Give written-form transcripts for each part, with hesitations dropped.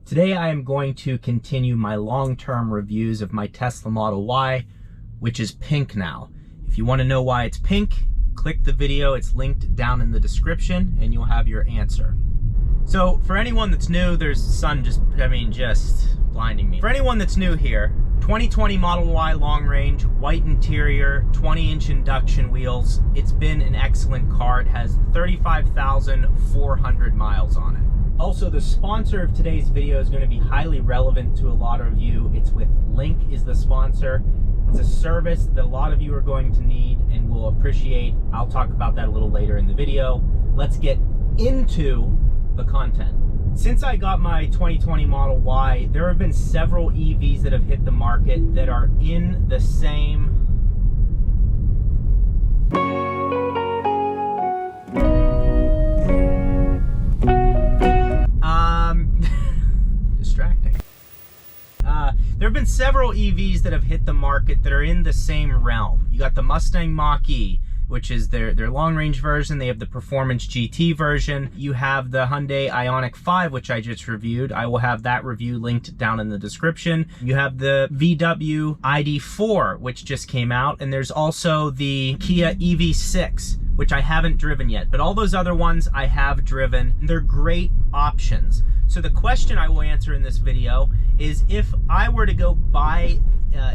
Today I am going to continue my long-term reviews of my Tesla Model Y, which is pink now. If you want to know why it's pink, click the video, it's linked down in the description, and you'll have your answer. So for anyone that's new, there's sun just blinding me. For anyone that's new here, 2020 Model Y long range, white interior, 20-inch induction wheels. It's been an excellent car. It has 35,400 miles on it. Also, the sponsor of today's video is going to be highly relevant to a lot of you. It's with Link is the sponsor. It's a service that a lot of you are going to need and will appreciate. I'll talk about that a little later in the video. Let's get into the content. Since I got my 2020 Model Y, there have been several EVs that have hit the market that are in the same distracting. There have been several EVs that have hit the market that are in the same realm. You got the Mustang Mach-E, which is their long-range version. They have the Performance GT version. You have the Hyundai Ioniq 5, which I just reviewed. I will have that review linked down in the description. You have the VW ID4, which just came out, and there's also the Kia EV6, which I haven't driven yet, but all those other ones I have driven. They're great options. So the question I will answer in this video is, if I were to go buy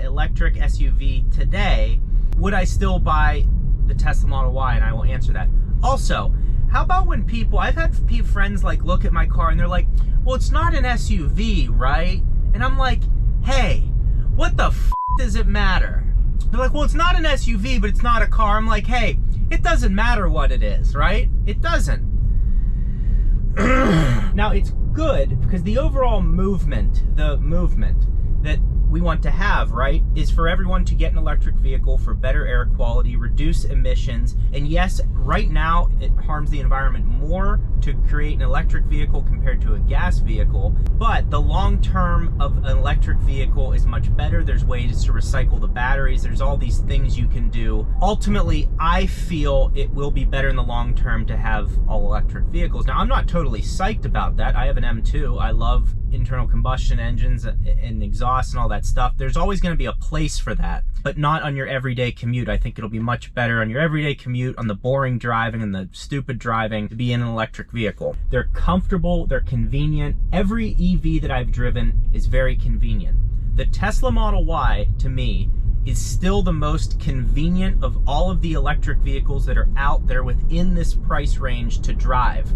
electric SUV today, would I still buy the Tesla Model Y? And I will answer that. Also, how about when people, I've had friends like look at my car and they're like, well, it's not an SUV, right? And I'm like, hey, what the f does it matter? They're like, well, it's not an SUV, but it's not a car. I'm like, hey, it doesn't matter what it is, right? It doesn't. Now, it's good because the overall movement, that we want to have, right, is for everyone to get an electric vehicle for better air quality, reduce emissions. And yes, right now it harms the environment more to create an electric vehicle compared to a gas vehicle, but the long term of an electric vehicle is much better. There's ways to recycle the batteries. There's all these things you can do. Ultimately, I feel it will be better in the long term to have all electric vehicles. Now, I'm not totally psyched about that. I have an M2. I love internal combustion engines and exhaust and all that stuff. There's always going to be a place for that, but not on your everyday commute. I think it'll be much better on your everyday commute, on the boring driving and the stupid driving, to be in an electric vehicle. They're comfortable, they're convenient. Every EV that I've driven is very convenient. The Tesla Model Y, to me, is still the most convenient of all of the electric vehicles that are out there within this price range to drive.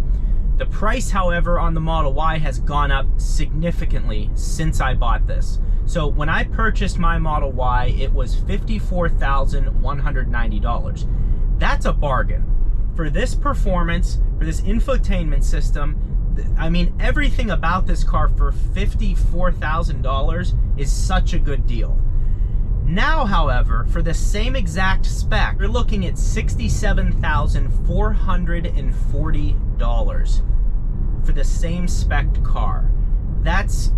The price, however, on the Model Y has gone up significantly since I bought this. So when I purchased my Model Y, it was $54,190. That's a bargain. For this performance, for this infotainment system, I mean, everything about this car for $54,000 is such a good deal. Now, however, for the same exact spec, you're looking at $67,440 for the same spec car. That's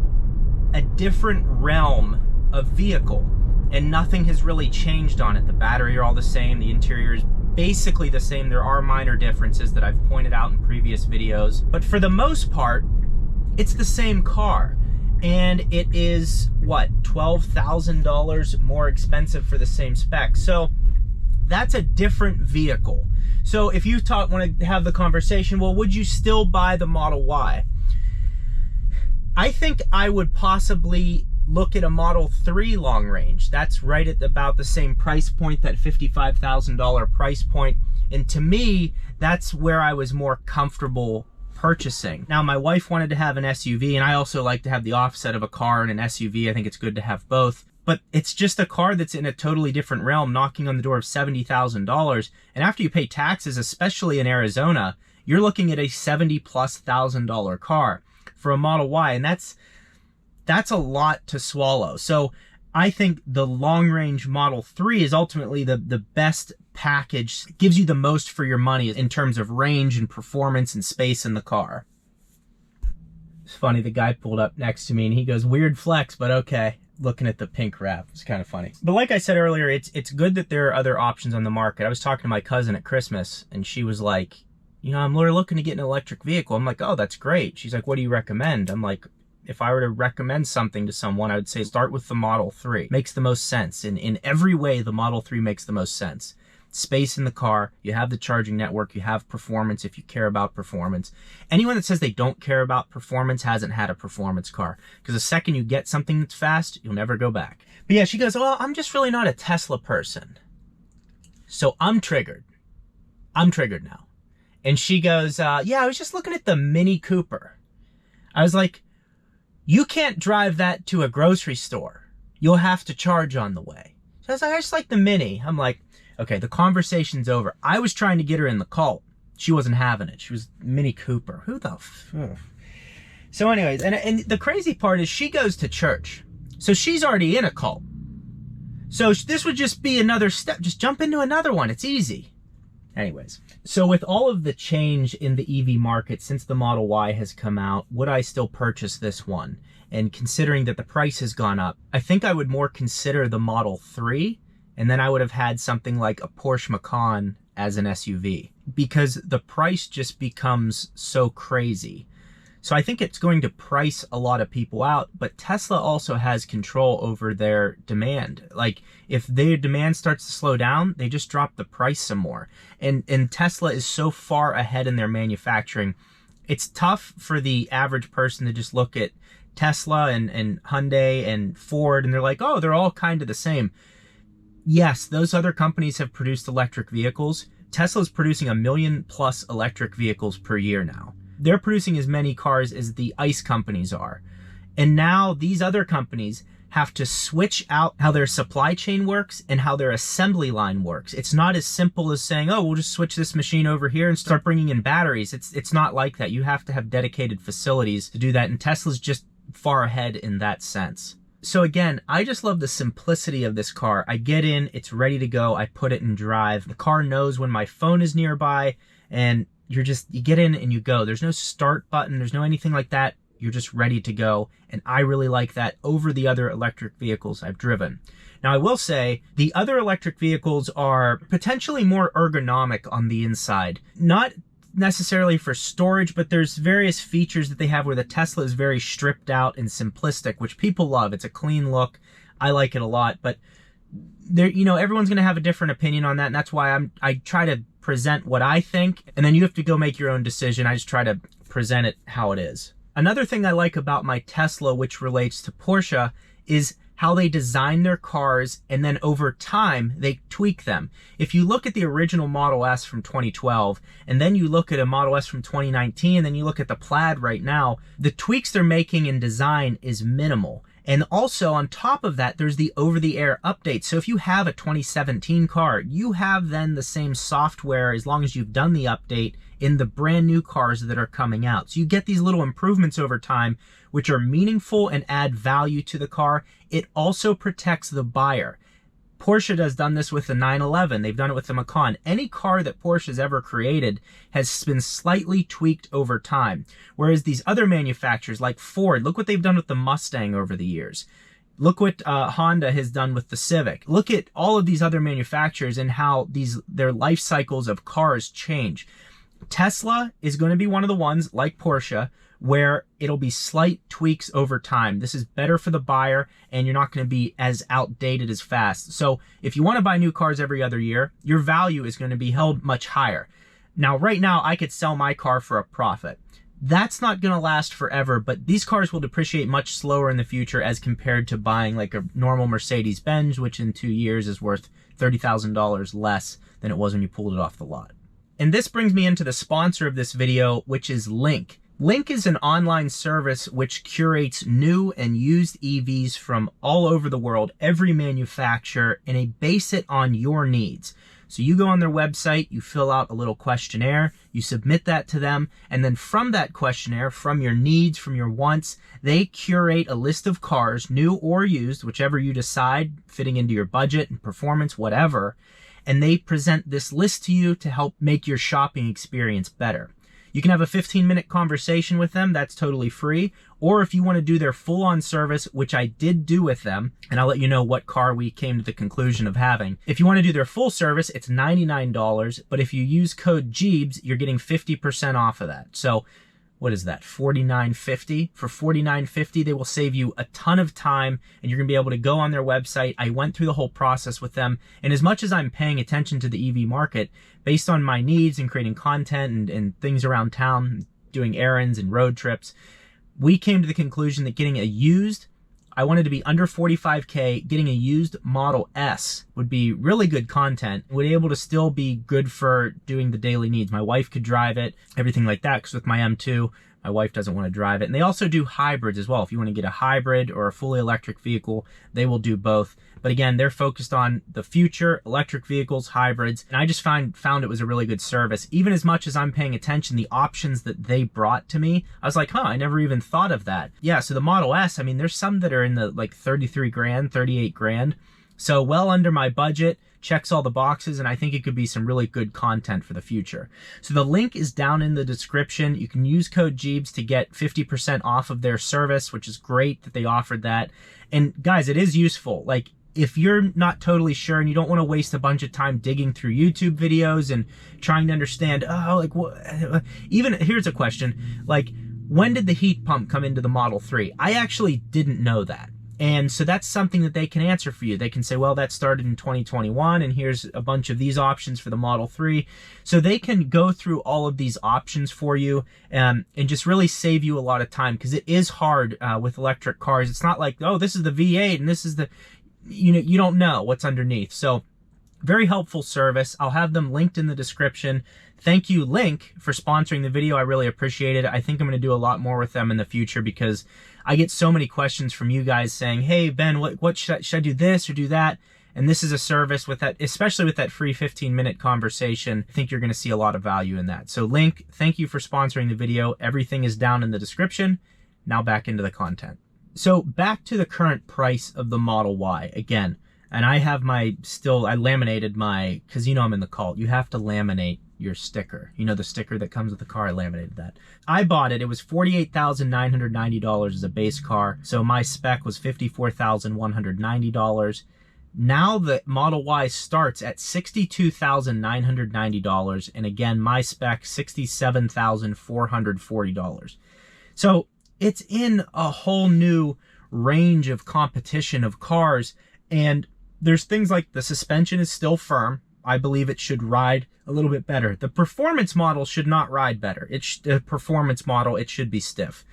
a different realm of vehicle, and nothing has really changed on it. The battery are all the same, the interior is basically the same. There are minor differences that I've pointed out in previous videos, but for the most part, it's the same car. And it is, what, $12,000 more expensive for the same spec. So that's a different vehicle. So if you want to have the conversation, well, would you still buy the Model Y? I think I would possibly look at a Model 3 long range. That's right at about the same price point, that $55,000 price point. And to me, that's where I was more comfortable purchasing. Now, my wife wanted to have an SUV, and I also like to have the offset of a car and an SUV. I think it's good to have both, but it's just a car that's in a totally different realm, knocking on the door of $70,000. And after you pay taxes, especially in Arizona, you're looking at a $70,000+ car for a Model Y, and that's a lot to swallow. So I think the long-range Model 3 is ultimately the best package, gives you the most for your money in terms of range and performance and space in the car. It's funny, the guy pulled up next to me and he goes, weird flex, but okay. Looking at the pink wrap. It's kind of funny. But like I said earlier, it's good that there are other options on the market. I was talking to my cousin at Christmas and she was like, you know, I'm looking to get an electric vehicle. I'm like, oh, that's great. She's like, what do you recommend? I'm like, if I were to recommend something to someone, I would say start with the Model 3. Makes the most sense. In every way, the Model 3 makes the most sense. Space in the car, you have the charging network, you have performance if you care about performance. Anyone that says they don't care about performance hasn't had a performance car, because the second you get something that's fast, you'll never go back. But yeah, she goes, well, I'm just really not a Tesla person. So I'm triggered. I'm triggered now. And she goes, yeah, I was just looking at the Mini Cooper. I was like, you can't drive that to a grocery store. You'll have to charge on the way. So I was like, I just like the Mini. I'm like, okay, the conversation's over. I was trying to get her in the cult. She wasn't having it. She was Mini Cooper. Who the So anyways, and the crazy part is she goes to church. So she's already in a cult. So this would just be another step. Just jump into another one. It's easy. Anyways, so with all of the change in the EV market since the Model Y has come out, would I still purchase this one? And considering that the price has gone up, I think I would more consider the Model 3, and then I would have had something like a Porsche Macan as an SUV, because the price just becomes so crazy. So I think it's going to price a lot of people out, but Tesla also has control over their demand. Like, if their demand starts to slow down, they just drop the price some more. And Tesla is so far ahead in their manufacturing. It's tough for the average person to just look at Tesla and Hyundai and Ford, and they're like, oh, they're all kind of the same. Yes, those other companies have produced electric vehicles. Tesla's producing 1 million+ electric vehicles per year now. They're producing as many cars as the ICE companies are. And now these other companies have to switch out how their supply chain works and how their assembly line works. It's not as simple as saying, oh, we'll just switch this machine over here and start bringing in batteries. It's not like that. You have to have dedicated facilities to do that, and Tesla's just far ahead in that sense. So again, I just love the simplicity of this car. I get in, it's ready to go, I put it in drive. The car knows when my phone is nearby, and you get in and you go. There's no start button, there's no anything like that. You're just ready to go, and I really like that over the other electric vehicles I've driven. Now, I will say the other electric vehicles are potentially more ergonomic on the inside. Not necessarily for storage, but there's various features that they have where the Tesla is very stripped out and simplistic, which people love. It's a clean look. I like it a lot, but there, everyone's going to have a different opinion on that, and that's why I try to present what I think, and then you have to go make your own decision. I just try to present it how it is. Another thing I like about my Tesla, which relates to Porsche, is how they design their cars, and then over time, they tweak them. If you look at the original Model S from 2012, and then you look at a Model S from 2019, and then you look at the Plaid right now, the tweaks they're making in design is minimal. And also on top of that, there's the over-the-air updates. So if you have a 2017 car, you have then the same software as long as you've done the update in the brand new cars that are coming out. So you get these little improvements over time, which are meaningful and add value to the car. It also protects the buyer. Porsche has done this with the 911. They've done it with the Macan. Any car that Porsche has ever created has been slightly tweaked over time. Whereas these other manufacturers like Ford, look what they've done with the Mustang over the years. Look what Honda has done with the Civic. Look at all of these other manufacturers and how their life cycles of cars change. Tesla is going to be one of the ones, like Porsche, where it'll be slight tweaks over time. This is better for the buyer, and you're not going to be as outdated as fast. So if you want to buy new cars every other year, your value is going to be held much higher. Now, right now, I could sell my car for a profit. That's not going to last forever, but these cars will depreciate much slower in the future as compared to buying like a normal Mercedes-Benz, which in 2 years is worth $30,000 less than it was when you pulled it off the lot. And this brings me into the sponsor of this video, which is Link. Link is an online service which curates new and used EVs from all over the world, every manufacturer, and they base it on your needs. So you go on their website, you fill out a little questionnaire, you submit that to them, and then from that questionnaire, from your needs, from your wants, they curate a list of cars, new or used, whichever you decide, fitting into your budget and performance, whatever, and they present this list to you to help make your shopping experience better. You can have a 15-minute conversation with them, that's totally free. Or if you want to do their full-on service, which I did do with them, and I'll let you know what car we came to the conclusion of having. If you want to do their full service, it's $99, but if you use code JEEBS, you're getting 50% off of that. So what is that, $49.50? For $49.50, they will save you a ton of time, and you're gonna be able to go on their website. I went through the whole process with them, and as much as I'm paying attention to the EV market, based on my needs and creating content and things around town, doing errands and road trips, we came to the conclusion that getting a used, I wanted to be under 45K, getting a used Model S would be really good content, would be able to still be good for doing the daily needs. My wife could drive it, everything like that, because with my M2, my wife doesn't want to drive it. And they also do hybrids as well. If you want to get a hybrid or a fully electric vehicle, they will do both. But again, they're focused on the future, electric vehicles, hybrids. And I just found it was a really good service. Even as much as I'm paying attention, the options that they brought to me, I was like, huh, I never even thought of that. Yeah, so the Model S, I mean, there's some that are in the like 33 grand, 38 grand. So well under my budget, checks all the boxes, and I think it could be some really good content for the future. So the link is down in the description. You can use code Jeebs to get 50% off of their service, which is great that they offered that. And guys, it is useful. Like, if you're not totally sure and you don't want to waste a bunch of time digging through YouTube videos and trying to understand, oh, like, what, even here's a question, like, when did the heat pump come into the Model 3? I actually didn't know that. And so that's something that they can answer for you. They can say, well, that started in 2021, and here's a bunch of these options for the Model 3. So they can go through all of these options for you and just really save you a lot of time, because it is hard with electric cars. It's not like, oh, this is the V8 and this is the, you know, you don't know what's underneath. So very helpful service. I'll have them linked in the description. Thank you, Link, for sponsoring the video. I really appreciate it. I think I'm going to do a lot more with them in the future, because I get so many questions from you guys saying, hey, Ben, what should I do, this or do that? And this is a service with that, especially with that free 15-minute conversation. I think you're going to see a lot of value in that. So Link, thank you for sponsoring the video. Everything is down in the description. Now back into the content. So back to the current price of the Model Y again. And I have I laminated my, because you know I'm in the cult, you have to laminate your sticker. You know, the sticker that comes with the car, I laminated that. I bought it, it was $48,990 as a base car. So my spec was $54,190. Now the Model Y starts at $62,990. And again, my spec, $67,440. So it's in a whole new range of competition of cars. And there's things like the suspension is still firm. I believe it should ride a little bit better. The performance model should not ride better. The performance model, it should be stiff.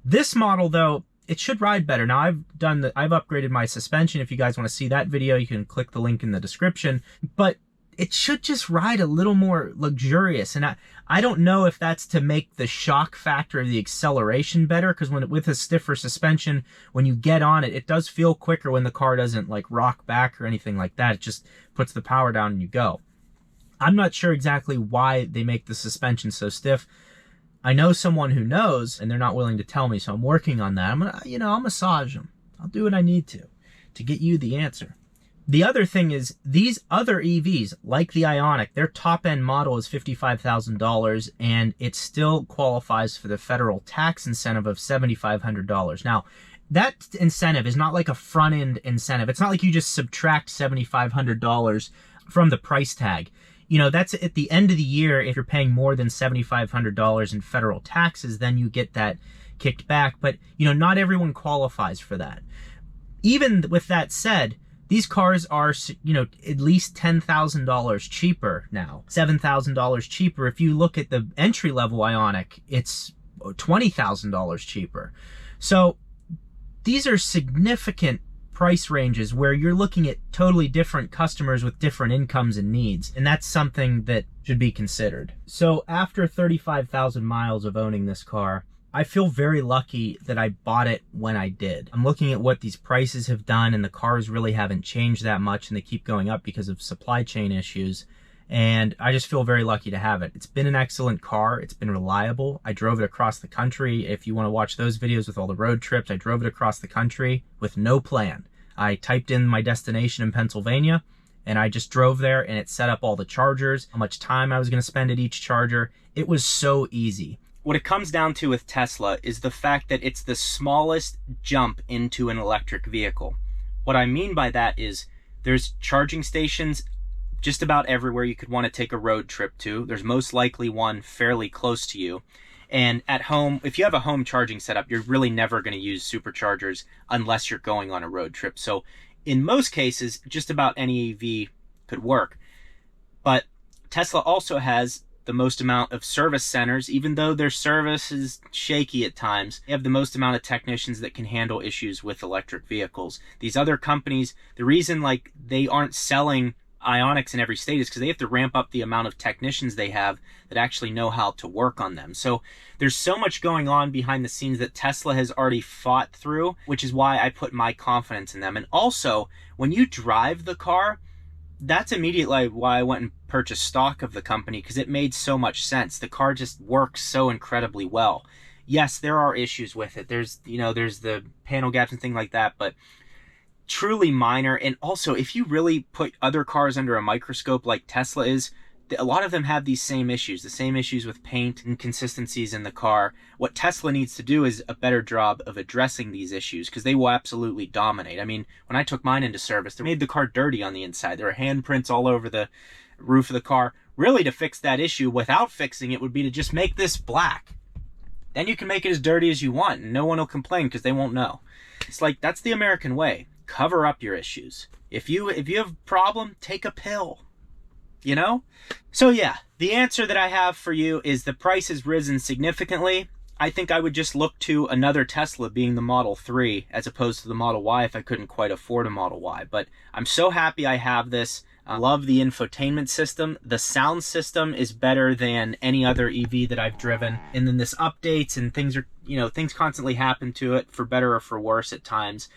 This model, though, it should ride better. Now, I've upgraded my suspension. If you guys want to see that video, you can click the link in the description. But it should just ride a little more luxurious. And I don't know if that's to make the shock factor of the acceleration better, because with a stiffer suspension, when you get on it, it does feel quicker when the car doesn't like rock back or anything like that. It just puts the power down and you go. I'm not sure exactly why they make the suspension so stiff. I know someone who knows, and they're not willing to tell me, so I'm working on that. I'll massage them. I'll do what I need to get you the answer. The other thing is, these other EVs, like the Ioniq, their top-end model is $55,000, and it still qualifies for the federal tax incentive of $7,500. Now, that incentive is not like a front-end incentive. It's not like you just subtract $7,500 from the price tag. You know, that's at the end of the year. If you're paying more than $7,500 in federal taxes, then you get that kicked back. But, you know, not everyone qualifies for that. Even with that said, these cars are, you know, at least $10,000 cheaper now, $7,000 cheaper. If you look at the entry-level Ioniq, it's $20,000 cheaper. So these are significant price ranges where you're looking at totally different customers with different incomes and needs. And that's something that should be considered. So after 35,000 miles of owning this car, I feel very lucky that I bought it when I did. I'm looking at what these prices have done, and the cars really haven't changed that much, and they keep going up because of supply chain issues. And I just feel very lucky to have it. It's been an excellent car. It's been reliable. I drove it across the country. If you want to watch those videos with all the road trips, I drove it across the country with no plan. I typed in my destination in Pennsylvania, and I just drove there, and it set up all the chargers, how much time I was going to spend at each charger. It was so easy. What it comes down to with Tesla is the fact that it's the smallest jump into an electric vehicle. What I mean by that is there's charging stations just about everywhere you could want to take a road trip to. There's most likely one fairly close to you. And at home, if you have a home charging setup, you're really never going to use superchargers unless you're going on a road trip. So in most cases, just about any EV could work. But Tesla also has the most amount of service centers, even though their service is shaky at times. They have the most amount of technicians that can handle issues with electric vehicles. These other companies, the reason like they aren't selling Ioniqs in every state is because they have to ramp up the amount of technicians they have that actually know how to work on them. So there's so much going on behind the scenes that Tesla has already fought through, which is why I put my confidence in them. And also, when you drive the car, that's immediately why I went and purchased stock of the company, because it made so much sense. The car just works so incredibly well. Yes, there are issues with it. There's the panel gaps and things like that, but truly minor. And also, if you really put other cars under a microscope like Tesla is, a lot of them have these same issues, the same issues with paint and inconsistencies in the car. What Tesla needs to do is a better job of addressing these issues, because they will absolutely dominate. I mean, when I took mine into service, they made the car dirty on the inside. There are handprints all over the roof of the car. Really, to fix that issue without fixing it would be to just make this black. Then you can make it as dirty as you want, and no one will complain because they won't know. It's like, that's the American way. Cover up your issues. If you have a problem, take a pill. You know? So yeah, the answer that I have for you is the price has risen significantly. I think I would just look to another Tesla, being the Model 3, as opposed to the Model Y if I couldn't quite afford a Model Y. But I'm so happy I have this. I love the infotainment system. The sound system is better than any other EV that I've driven. And then this updates and things are, things constantly happen to it, for better or for worse at times.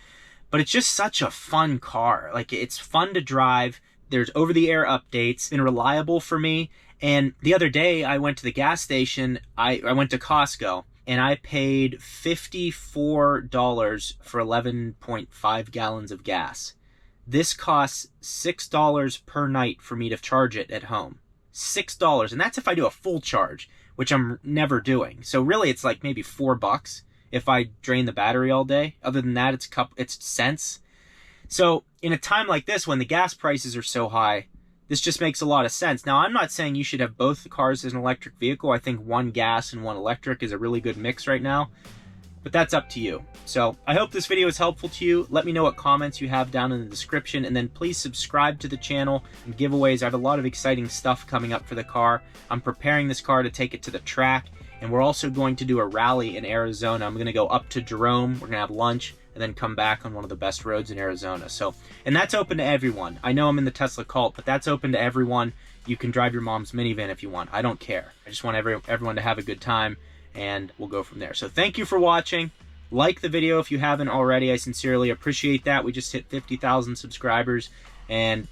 But it's just such a fun car. Like, it's fun to drive. There's over-the-air updates. It's been reliable for me. And the other day, I went to the gas station. I went to Costco, and I paid $54 for 11.5 gallons of gas. This costs $6 per night for me to charge it at home. $6. And that's if I do a full charge, which I'm never doing. So really, it's like maybe $4 if I drain the battery all day. Other than that, it's cents. So in a time like this, when the gas prices are so high, this just makes a lot of sense. Now, I'm not saying you should have both cars as an electric vehicle. I think one gas and one electric is a really good mix right now, but that's up to you. So I hope this video is helpful to you. Let me know what comments you have down in the description, and then please subscribe to the channel and giveaways. I have a lot of exciting stuff coming up for the car. I'm preparing this car to take it to the track, and we're also going to do a rally in Arizona. I'm going to go up to Jerome. We're going to have lunch, and then come back on one of the best roads in Arizona. So, and that's open to everyone. I know I'm in the Tesla cult, but that's open to everyone. You can drive your mom's minivan if you want. I don't care. I just want everyone to have a good time, and we'll go from there. So thank you for watching. Like the video if you haven't already. I sincerely appreciate that. We just hit 50,000 subscribers, and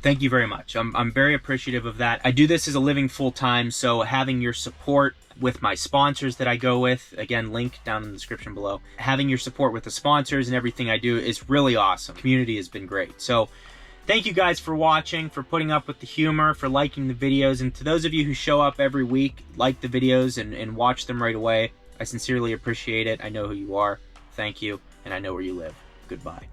thank you very much. I'm very appreciative of that. I do this as a living full-time, so having your support with my sponsors that I go with, again, link down in the description below. Having your support with the sponsors and everything I do is really awesome. Community has been great. So thank you guys for watching, for putting up with the humor, for liking the videos, and to those of you who show up every week, like the videos, and watch them right away, I sincerely appreciate it. I know who you are. Thank you, and I know where you live. Goodbye.